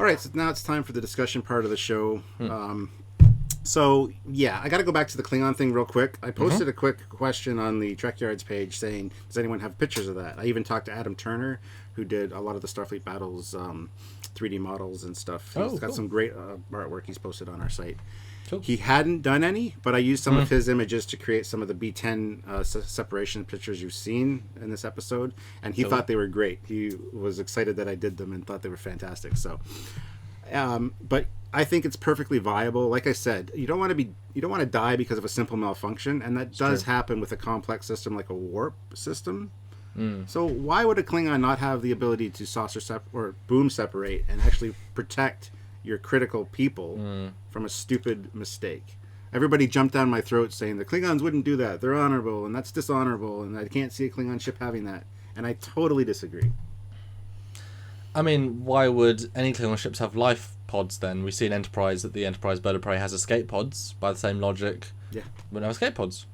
All right, so now it's time for the discussion part of the show. So, yeah, I got to go back to the Klingon thing real quick. I posted a quick question on the Trekyards page saying, does anyone have pictures of that? I even talked to Adam Turner, who did a lot of the Starfleet Battles 3D models and stuff. He's got some great artwork he's posted on our site. Cool. He hadn't done any, but I used some of his images to create some of the B10 separation pictures you've seen in this episode, and he thought they were great. He was excited that I did them and thought they were fantastic. So, but I think it's perfectly viable. Like I said, you don't want to die because of a simple malfunction, and that does happen with a complex system like a warp system. So why would a Klingon not have the ability to saucer or boom separate and actually protect your critical people from a stupid mistake? Everybody jumped down my throat saying the Klingons wouldn't do that. They're honorable, and that's dishonorable, and I can't see a Klingon ship having that. And I totally disagree. I mean, why would any Klingon ships have life pods then? We see in Enterprise that the Enterprise bird of prey has escape pods. By the same logic, we have escape pods.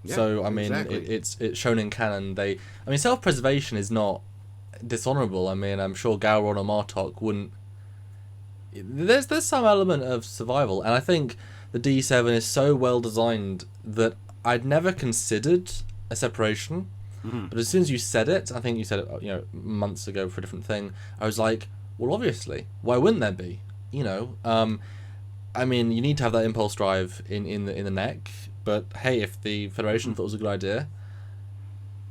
Yeah, so I mean, it's shown in canon. Self-preservation is not dishonorable. I mean, I'm sure Gowron or Martok wouldn't. There's some element of survival, and I think the D7 is so well designed that I'd never considered a separation. But as soon as you said it, I think you said it, months ago for a different thing. I was like, well, obviously, why wouldn't there be? I mean, you need to have that impulse drive in the neck. But hey, if the Federation thought it was a good idea,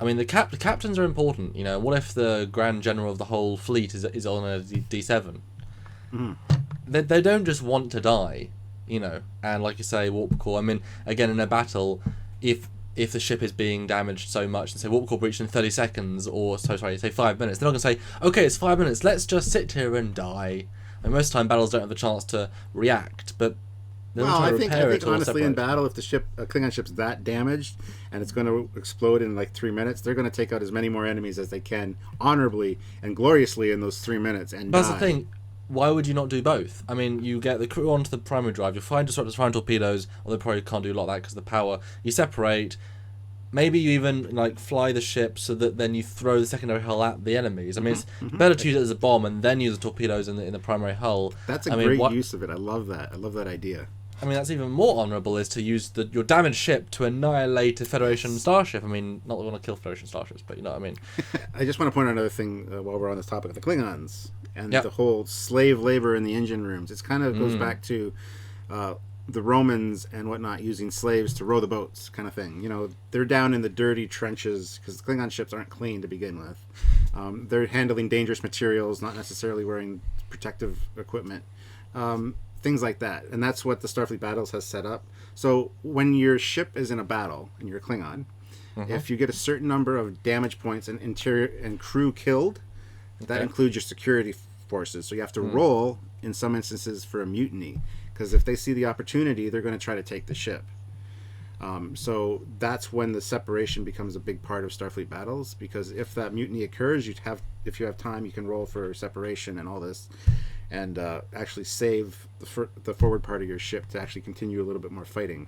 I mean, the captains are important. What if the Grand General of the whole fleet is on a D7? They don't just want to die, And like you say, warp core. I mean, again, in a battle, if the ship is being damaged so much, and say warp core breach in 30 seconds, or say 5 minutes, they're not going to say, okay, it's 5 minutes, let's just sit here and die. And most of the time, battles don't have the chance to react, but I think honestly in battle, if a Klingon ship's that damaged and it's going to explode in like 3 minutes, they're going to take out as many more enemies as they can honorably and gloriously in those 3 minutes and die. That's the thing. Why would you not do both? I mean, you get the crew onto the primary drive, you find disruptors firing torpedoes, or they probably can't do a lot of that because of the power. You separate. Maybe you even fly the ship so that then you throw the secondary hull at the enemies. I mean, it's better to use it as a bomb and then use the torpedoes in the primary hull. That's a great use of it. I love that. I love that idea. I mean, that's even more honourable, is to use your damaged ship to annihilate a Federation starship. I mean, not that we want to kill Federation starships, but you know what I mean. I just want to point out another thing while we're on this topic of the Klingons and the whole slave labor in the engine rooms. It kind of goes back to the Romans and whatnot using slaves to row the boats kind of thing. They're down in the dirty trenches because the Klingon ships aren't clean to begin with. They're handling dangerous materials, not necessarily wearing protective equipment. Things like that, and that's what the Starfleet Battles has set up. So when your ship is in a battle and you're a Klingon, if you get a certain number of damage points and interior and crew killed, that includes your security forces. So you have to roll in some instances for a mutiny, because if they see the opportunity, they're going to try to take the ship. So that's when the separation becomes a big part of Starfleet Battles, because if that mutiny occurs, if you have time, you can roll for separation and all this, and actually save the forward part of your ship to actually continue a little bit more fighting.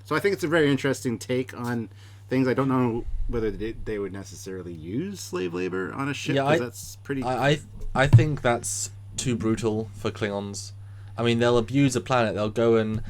So I think it's a very interesting take on things. I don't know whether they would necessarily use slave labor on a ship, because that's pretty... I think that's too brutal for Klingons. I mean, they'll abuse a planet. They'll go and,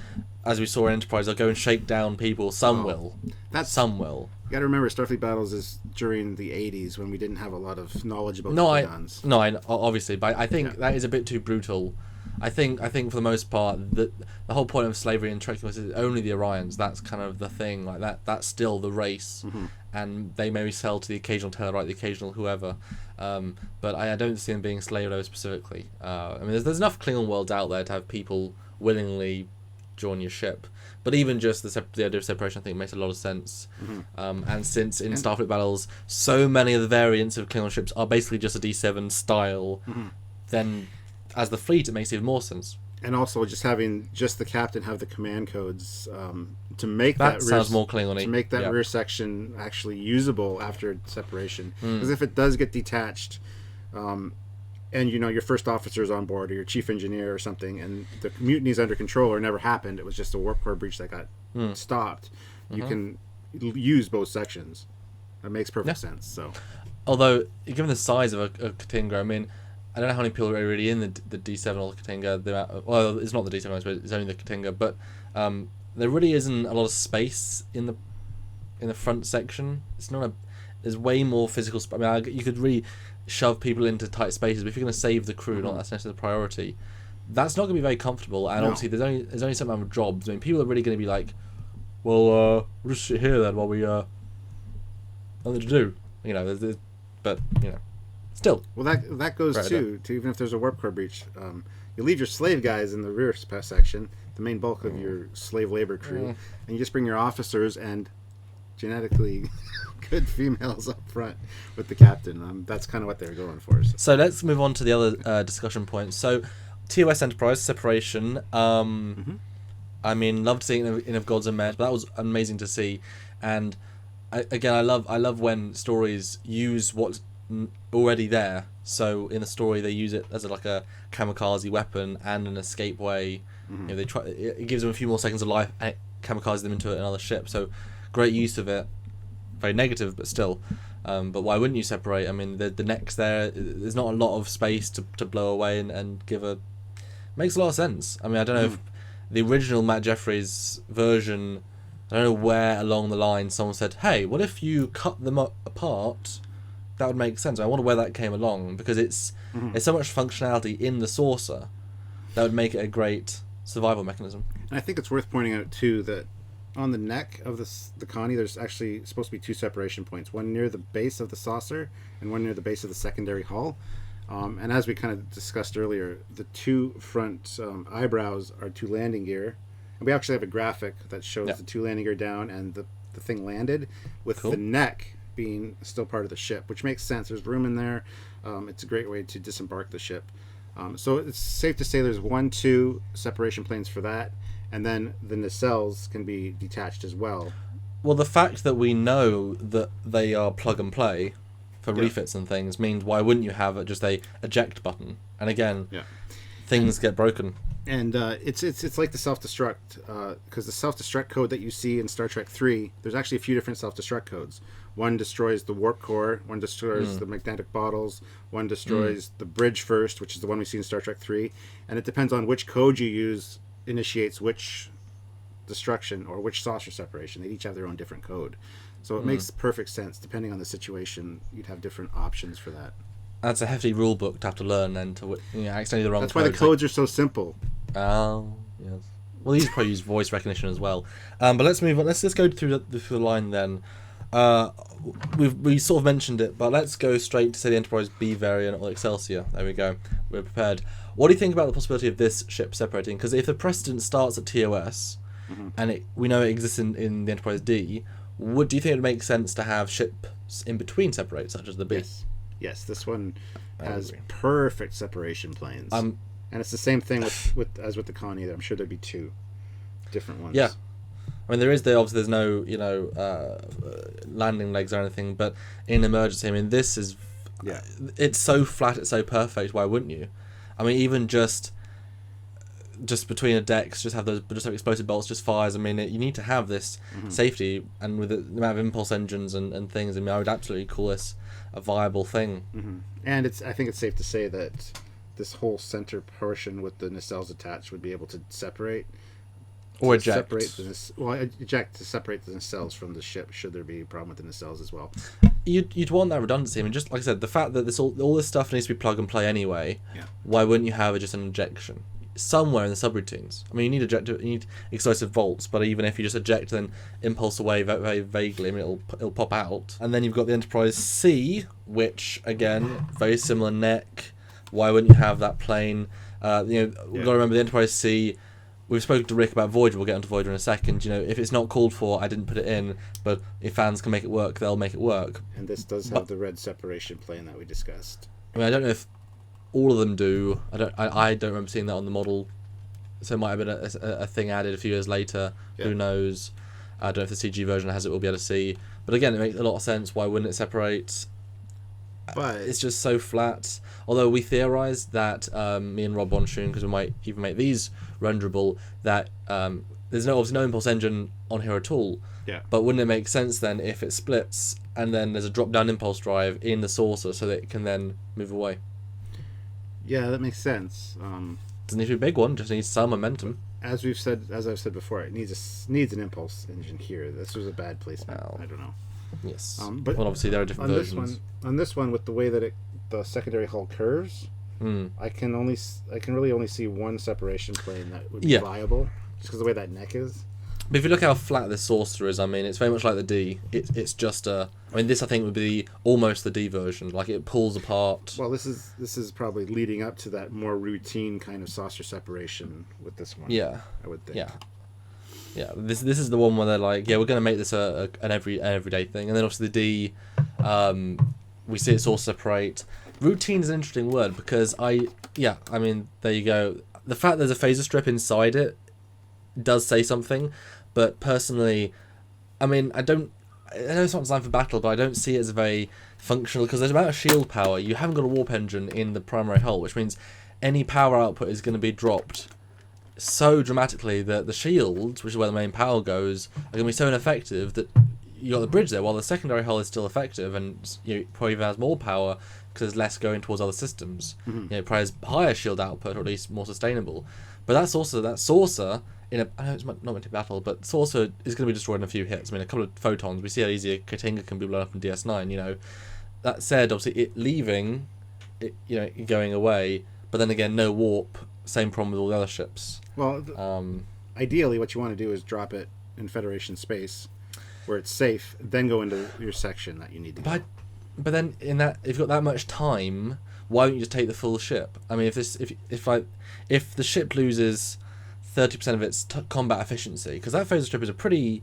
as we saw in Enterprise, they'll go and shake down people. Some will. Some will. You got to remember, Starfleet Battles is during the 80s when we didn't have a lot of knowledge about Klingons. Obviously, but I think that is a bit too brutal. I think for the most part, the whole point of slavery in Trekyards is only the Orions. That's kind of the thing. Like that's still the race, and they maybe sell to the occasional Tellarite, the occasional whoever. But I don't see them being slave labor specifically. I mean, there's enough Klingon worlds out there to have people willingly join your ship. But even just the idea of separation, I think, makes a lot of sense. And since in Starfleet Battles, so many of the variants of Klingon ships are basically just a D7 style, then as the fleet, it makes even more sense. And also just having just the captain have the command codes to make that sounds more Klingon-y. To make that rear section actually usable after separation. Because if it does get detached, and your first officer is on board, or your chief engineer or something, and the mutiny is under control or never happened, it was just a warp core breach that got stopped, you can use both sections. That makes perfect sense. So, although given the size of a Katinga, I mean, I don't know how many people are really in the D7 or the Katinga. Well, it's not the D7, but it's only the Katinga. But there really isn't a lot of space in the front section. It's not a. There's way more physical. I mean, you could really shove people into tight spaces, but if you're going to save the crew, not that's necessarily the priority. That's not going to be very comfortable. And obviously, there's only some amount of jobs. I mean, people are really going to be like, well, we'll just sit here then while we nothing to do. You know, but you know. Still. Well, that goes to even if there's a warp core breach, you leave your slave guys in the rear section, the main bulk of your slave labor crew, and you just bring your officers and genetically good females up front with the captain. That's kind of what they're going for. So let's move on to the other discussion points. So TOS Enterprise separation. I mean, loved seeing it in Of Gods and Men, but that was amazing to see. And I love when stories use what's already there. So in the story they use it as a kamikaze weapon and an escape way. You know, they try. It gives them a few more seconds of life and it kamikazes them into another ship. So great use of it. Very negative, but still. But why wouldn't you separate? I mean, the neck's there. There's not a lot of space to blow away and give a. Makes a lot of sense. I mean, I don't know if the original Matt Jeffries version. I don't know where along the line someone said, "Hey, what if you cut them apart?" That would make sense. I wonder where that came along, because it's so much functionality in the saucer that would make it a great survival mechanism. And I think it's worth pointing out too that on the neck of the Connie, there's actually supposed to be two separation points, one near the base of the saucer and one near the base of the secondary hull. And as we kind of discussed earlier, the two front eyebrows are two landing gear. And we actually have a graphic that shows the two landing gear down and the thing landed with the neck being still part of the ship, which makes sense. There's room in there. It's a great way to disembark the ship. So it's safe to say there's 1-2 separation planes for that, and then the nacelles can be detached as well. Well, the fact that we know that they are plug and play for refits and things means why wouldn't you have just a eject button? And again, things get broken. And it's like the self-destruct, because the self-destruct code that you see in Star Trek 3, there's actually a few different self-destruct codes. One destroys the warp core, one destroys the magnetic bottles, one destroys the bridge first, which is the one we see in Star Trek 3, and it depends on which code you use initiates which destruction or which saucer separation. They each have their own different code. So it makes perfect sense. Depending on the situation, you'd have different options for that. That's a hefty rule book to have to learn then to accidentally the wrong. That's why the codes are so simple. Oh, yes. Well, these probably use voice recognition as well. But let's move on. Let's go through the line then. We sort of mentioned it, but let's go straight to say the Enterprise B variant or Excelsior. There we go. We're prepared. What do you think about the possibility of this ship separating? Because if the precedent starts at TOS, and we know it exists in the Enterprise D, do you think it would make sense to have ships in between separate, such as the B? Yes, this one has perfect separation planes. And it's the same thing as with the Connie. I'm sure there'd be two different ones. Yeah. I mean, obviously there's no, landing legs or anything, but in emergency, I mean, this is, it's so flat, it's so perfect, why wouldn't you? I mean, even just between the decks, just have explosive bolts, just fires. I mean, you need to have this safety, and with the amount of impulse engines and things, I mean, I would absolutely call this a viable thing. And I think it's safe to say that this whole center portion with the nacelles attached would be able to separate. Or eject. Eject to separate the nacelles from the ship, should there be a problem with the nacelles as well. You'd want that redundancy. I mean, just like I said, the fact that all this stuff needs to be plug and play anyway, why wouldn't you have just an injection? Somewhere in the subroutines. I mean, you need explosive volts, but even if you just eject and impulse away very vaguely, I mean, it'll pop out. And then you've got the Enterprise C, which, again, very similar neck. Why wouldn't you have that plane? We've got to remember the Enterprise C. We've spoken to Rick about Voyager. We'll get onto Voyager in a second. If it's not called for, I didn't put it in. But if fans can make it work, they'll make it work. And this does have the red separation plane that we discussed. I mean, I don't know if all of them do. I don't remember seeing that on the model. So it might have been a thing added a few years later. Yeah. Who knows? I don't know if the CG version has it. We'll be able to see. But again, it makes a lot of sense. Why wouldn't it separate? But it's just so flat. Although we theorised that me and Rob Bonshun, because we might even make these renderable, that there's obviously no impulse engine on here at all. Yeah. But wouldn't it make sense then if it splits and then there's a drop down impulse drive in the saucer so that it can then move away? Yeah, that makes sense. Doesn't need to be a big one, just needs some momentum. As I've said before, it needs an impulse engine here. This was a bad placement. Well, I don't know. Yes, but well, obviously there are different versions. On this one, with the way that the secondary hull curves, I can really only see one separation plane that would be viable, just because of the way that neck is. But if you look how flat this saucer is, I mean, it's very much like the D. It's just a. I mean, this I think would be almost the D version. Like it pulls apart. Well, this is probably leading up to that more routine kind of saucer separation with this one. Yeah, I would think. Yeah. This is the one where they're like, yeah, we're going to make this an everyday thing, and then obviously the D, we see it saucer separate. Routine is an interesting word because I mean, there you go. The fact there's a phaser strip inside it does say something, but personally, I mean, I know it's not designed for battle, but I don't see it as very functional because there's amount of shield power. You haven't got a warp engine in the primary hull, which means any power output is going to be dropped so dramatically that the shields, which is where the main power goes, are going to be so ineffective that you got the bridge there, while the secondary hull is still effective and probably even has more power because there's less going towards other systems. Probably has higher shield output, or at least more sustainable. But that saucer. I know it's not meant to battle, but saucer is going to be destroyed in a few hits. I mean, a couple of photons. We see how easy a Katinga can be blown up in DS9. That said, obviously it leaving, going away, but then again, no warp. Same problem with all the other ships. Well, ideally, what you want to do is drop it in Federation space, where it's safe, then go into your section that you need to go. But then if you've got that much time, why don't you just take the full ship? I mean, if the ship loses 30% of its combat efficiency, because that phaser strip is a pretty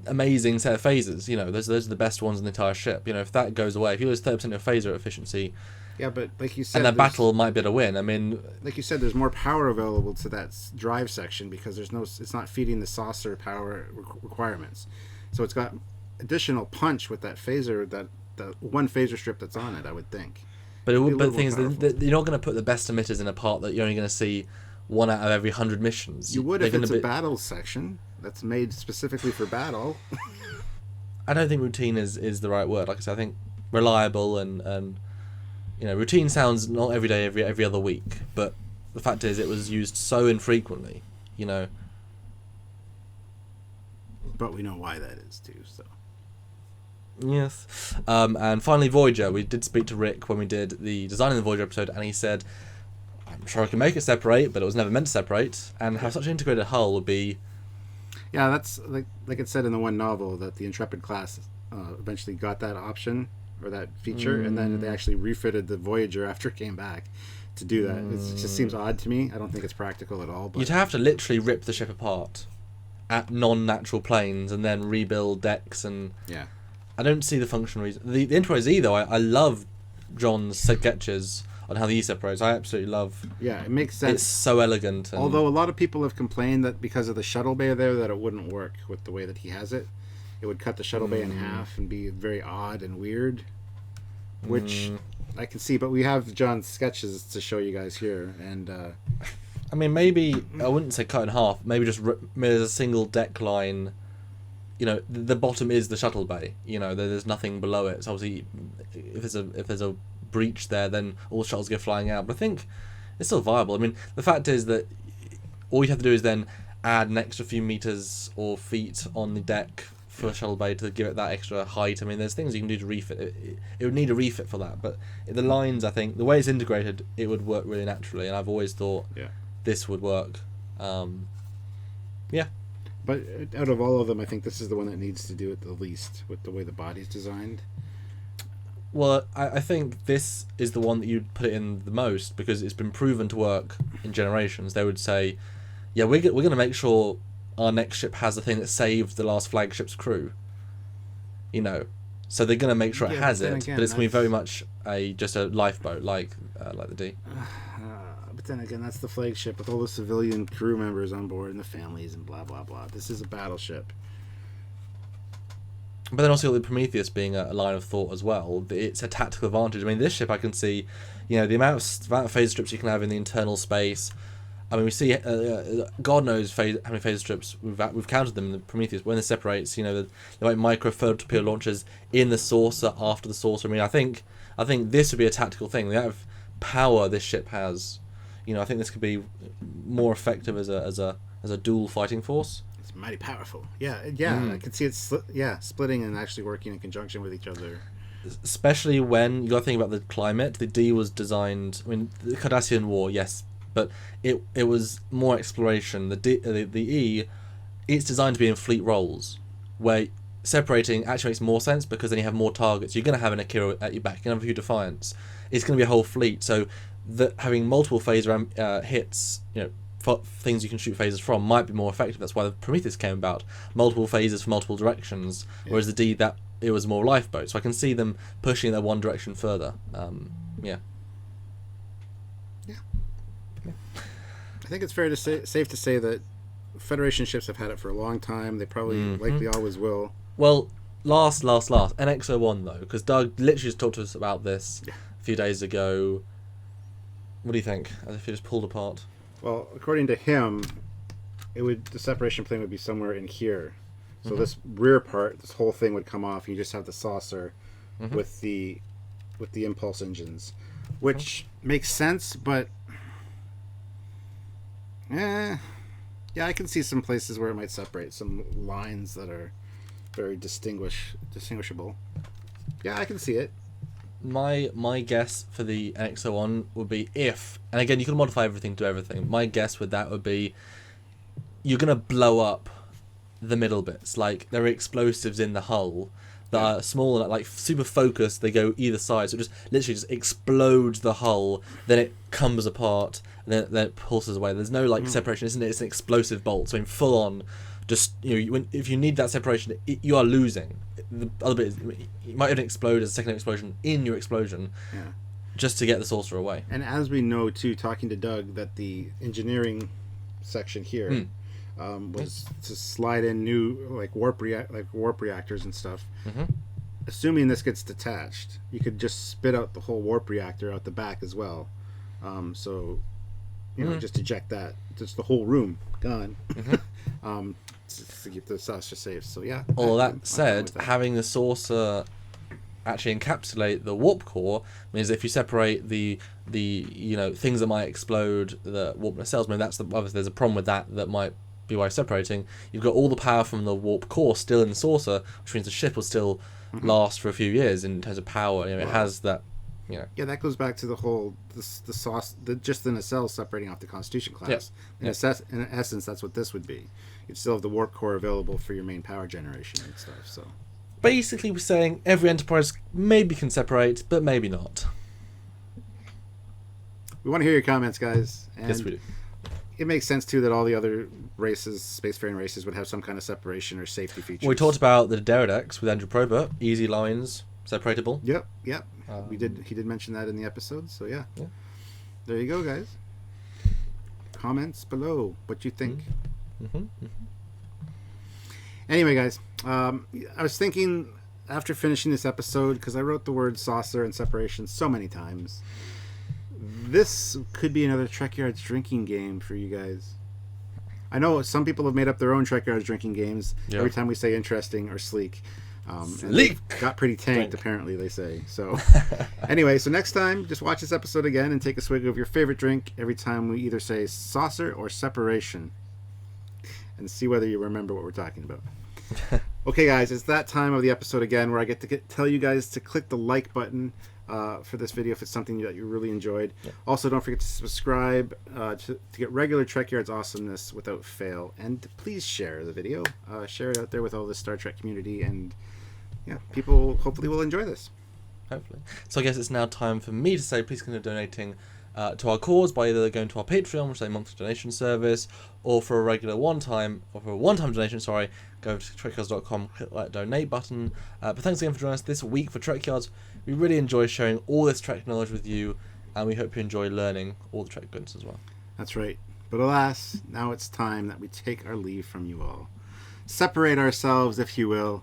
amazing set of phasers. Those are the best ones in the entire ship. If that goes away, if you lose 30% of your phaser efficiency, yeah, but like you said, and that battle might be able to win. I mean, like you said, there's more power available to that drive section because it's not feeding the saucer power requirements, so it's got additional punch with that phaser, the one phaser strip that's on it, I would think. But the thing is, you're not going to put the best emitters in a part that you're only going to see one out of every 100 missions. You would if it's a battle section that's made specifically for battle. I don't think routine is the right word. Like I said, I think reliable and routine sounds not every day, every other week. But the fact is, it was used so infrequently. But we know why that is too. So. Yes. And finally, Voyager. We did speak to Rick when we did the Designing the Voyager episode, and he said, I'm sure I can make it separate, but it was never meant to separate, and have such an integrated hull would be... Yeah, that's like it said in the one novel, that the Intrepid class eventually got that option, or that feature, and then they actually refitted the Voyager after it came back to do that. It just seems odd to me. I don't think it's practical at all. But you'd have to literally rip the ship apart at non-natural planes and then rebuild decks, and... Yeah. I don't see the functional reason. The Enterprise E, though, I love John's sketches on how the E separates. I absolutely love. Yeah, it makes sense. It's so elegant. Although a lot of people have complained that because of the shuttle bay there, that it wouldn't work with the way that he has it. It would cut the shuttle bay in half and be very odd and weird, which I can see. But we have John's sketches to show you guys here, and. I mean, maybe I wouldn't say cut in half. Maybe just there's a single deck line. The bottom is the shuttle bay. There's nothing below it. So obviously, if there's a breach there, then all the shuttles go flying out. But I think it's still viable. I mean, the fact is that all you have to do is then add an extra few meters or feet on the deck for a shuttle bay to give it that extra height. I mean, there's things you can do to refit it. It would need a refit for that. But the lines, I think, the way it's integrated, it would work really naturally. And I've always thought this would work. Yeah. But out of all of them, I think this is the one that needs to do it the least with the way the body's designed. Well, I think this is the one that you'd put it in the most because it's been proven to work in generations. They would say, yeah, we're going to make sure our next ship has the thing that saved the last flagship's crew. So they're going to make sure it has it, again, but it's going to be very much just a lifeboat like the D. But then again, that's the flagship with all the civilian crew members on board and the families and blah, blah, blah. This is a battleship. But then also the Prometheus being a line of thought as well. It's a tactical advantage. I mean, this ship I can see, the amount of phaser strips you can have in the internal space. I mean, we see, God knows how many phaser strips we've counted them in the Prometheus. When it separates, the like micro torpedo launchers in the saucer after the saucer. I mean, I think this would be a tactical thing. They have power this ship has. I think this could be more effective as a dual fighting force. It's mighty powerful. Yeah. I can see it splitting and actually working in conjunction with each other. Especially when you got to think about the climate. The D was designed. I mean, the Cardassian War, yes, but it was more exploration. The E, it's designed to be in fleet roles, where separating actually makes more sense because then you have more targets. You're going to have an Akira at your back. You're going to have a few Defiants. It's going to be a whole fleet. So having multiple phaser hits, things you can shoot phasers from might be more effective. That's why the Prometheus came about. Multiple phasers for multiple directions, whereas the D, that it was more lifeboat. So I can see them pushing that one direction further. Yeah. I think it's safe to say that Federation ships have had it for a long time. They probably likely always will. Well, last NX-01 though, because Doug literally just talked to us about this a few days ago. What do you think? As if you just pulled apart. Well, according to him, the separation plane would be somewhere in here. So this rear part, this whole thing would come off. You just have the saucer with the impulse engines, which makes sense. But yeah, I can see some places where it might separate some lines that are very distinguishable. Yeah, I can see it. My guess for the NX-01 would be and again you can modify everything to everything. My guess with that would be you're gonna blow up the middle bits. Like there are explosives in the hull that are small and like super focused. They go either side, so it just literally explodes the hull. Then it comes apart. And then it pulses away. There's no separation, isn't it? It's an explosive bolt. So in full on, just if you need that separation, you are losing. The other bit is it might even explode as a second explosion in your explosion, just to get the saucer away. And as we know too, talking to Doug, that the engineering section here was to slide in new warp reactors and stuff. Assuming this gets detached, you could just spit out the whole warp reactor out the back as well. So just eject that, just the whole room gone. To keep the saucer safe. So yeah. All that said, having the saucer actually encapsulate the warp core means if you separate the things that might explode the warp nacelles, maybe obviously there's a problem with that might be why separating. You've got all the power from the warp core still in the saucer, which means the ship will still last for a few years in terms of power. It has that. Yeah, that goes back to the whole just the nacelle separating off the Constitution class. In essence, that's what this would be. You'd still have the warp core available for your main power generation and stuff. So basically, we're saying every Enterprise maybe can separate, but maybe not. We want to hear your comments, guys. And yes, we do. It makes sense too that all the other races, spacefaring races, would have some kind of separation or safety features. Well, we talked about the Derridex with Andrew Probert, easy lines, separatable. Yep. He did mention that in the episode, so yeah. There you go, guys. Comments below what you think. Anyway, guys, I was thinking after finishing this episode, because I wrote the word saucer and separation so many times, this could be another Trekyards drinking game for you guys. I know some people have made up their own Trekyards drinking games every time we say interesting or sleek. Sleek! Got pretty tanked, apparently, they say. So, anyway, so next time, just watch this episode again and take a swig of your favorite drink every time we either say saucer or separation. And see whether you remember what we're talking about. Okay, guys, it's that time of the episode again where I get to tell you guys to click the like button for this video if it's something that you really enjoyed. Also, don't forget to subscribe to get regular Trekyards awesomeness without fail. And please share the video. Share it out there with all the Star Trek community. And people hopefully will enjoy this. Hopefully. So I guess it's now time for me to say please consider donating to our cause by either going to our Patreon, which is a monthly donation service, or for a one-time donation, go to trekyards.com, click that donate button. But thanks again for joining us this week for Trekyards. We really enjoy sharing all this Trek knowledge with you, and we hope you enjoy learning all the Trek goodness as well. That's right. But alas, now it's time that we take our leave from you all. Separate ourselves, if you will,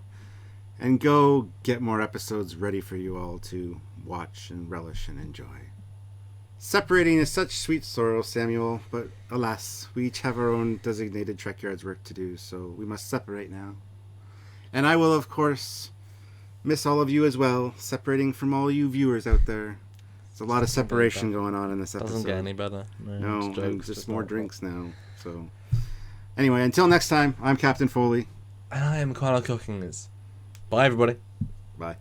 and go get more episodes ready for you all to watch and relish and enjoy. Separating is such sweet sorrow, Samuel, but alas, we each have our own designated Trekyards work to do, so we must separate now. And I will, of course, miss all of you as well, separating from all you viewers out there. There's a lot of separation going on in this episode. Doesn't get any better. No, and just more drinks now. So, anyway, until next time, I'm Captain Foley. And I am Carlo Cookings. Bye, everybody. Bye.